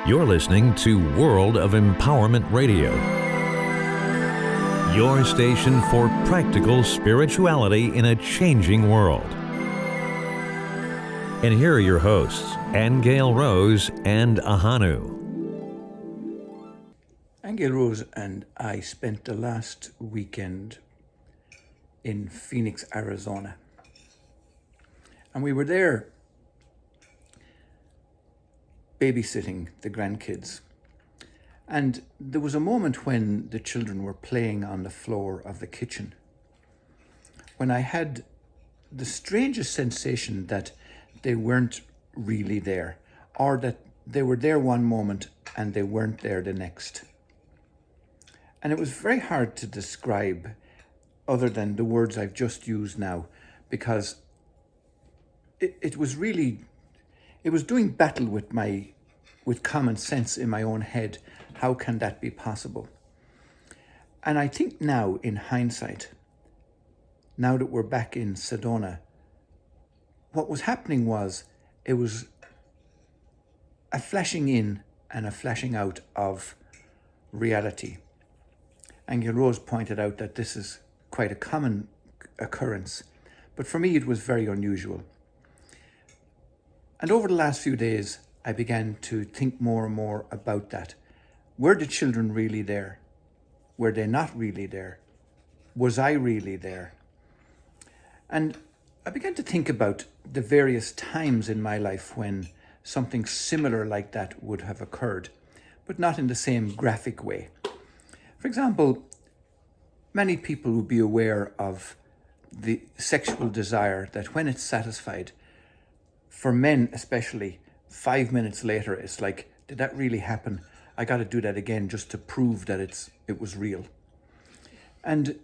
You're listening to World of Empowerment Radio, your station for practical spirituality in a changing world. And here are your hosts, Aingeal Rose and Ahonu. Aingeal Rose and I spent the last weekend in Phoenix, Arizona. And we were there babysitting the grandkids. And there was a moment when the children were playing on the floor of the kitchen, when I had the strangest sensation that they weren't really there, or that they were there one moment and they weren't there the next. And it was very hard to describe other than the words I've just used now, because it was doing battle with common sense in my own head. How can that be possible? And I think now, in hindsight, now that we're back in Sedona, what was happening was, it was a flashing in and a flashing out of reality. Aingeal Rose pointed out that this is quite a common occurrence, but for me it was very unusual. And over the last few days, I began to think more and more about that. Were the children really there? Were they not really there? Was I really there? And I began to think about the various times in my life when something similar like that would have occurred, but not in the same graphic way. For example, many people would be aware of the sexual desire that when it's satisfied, for men especially, 5 minutes later, it's like, did that really happen? I got to do that again just to prove that it was real. And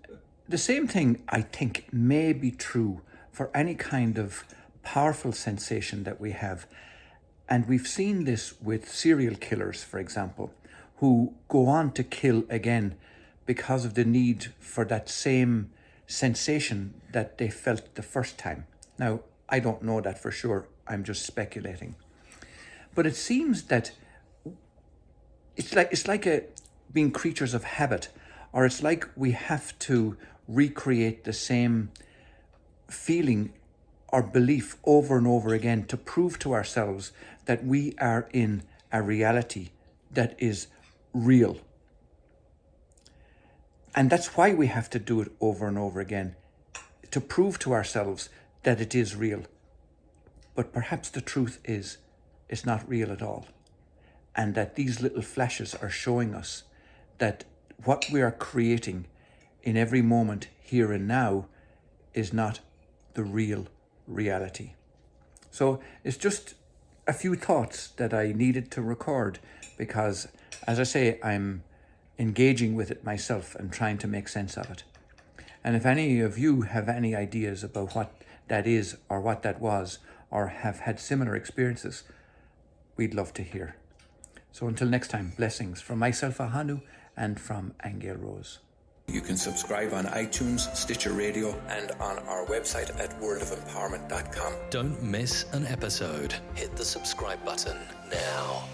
the same thing, I think, may be true for any kind of powerful sensation that we have. And we've seen this with serial killers, for example, who go on to kill again because of the need for that same sensation that they felt the first time. Now, I don't know that for sure. I'm just speculating. But it seems that it's like being creatures of habit, or it's like we have to recreate the same feeling or belief over and over again to prove to ourselves that we are in a reality that is real. And that's why we have to do it over and over again, to prove to ourselves that it is real. But perhaps the truth is, it's not real at all. And that these little flashes are showing us that what we are creating in every moment here and now is not the real reality. So it's just a few thoughts that I needed to record because, as I say, I'm engaging with it myself and trying to make sense of it. And if any of you have any ideas about what that is or what that was, or have had similar experiences, we'd love to hear. So until next time, blessings from myself, Ahonu, and from Aingeal Rose. You can subscribe on iTunes, Stitcher Radio, and on our website at worldofempowerment.com. Don't miss an episode. Hit the subscribe button now.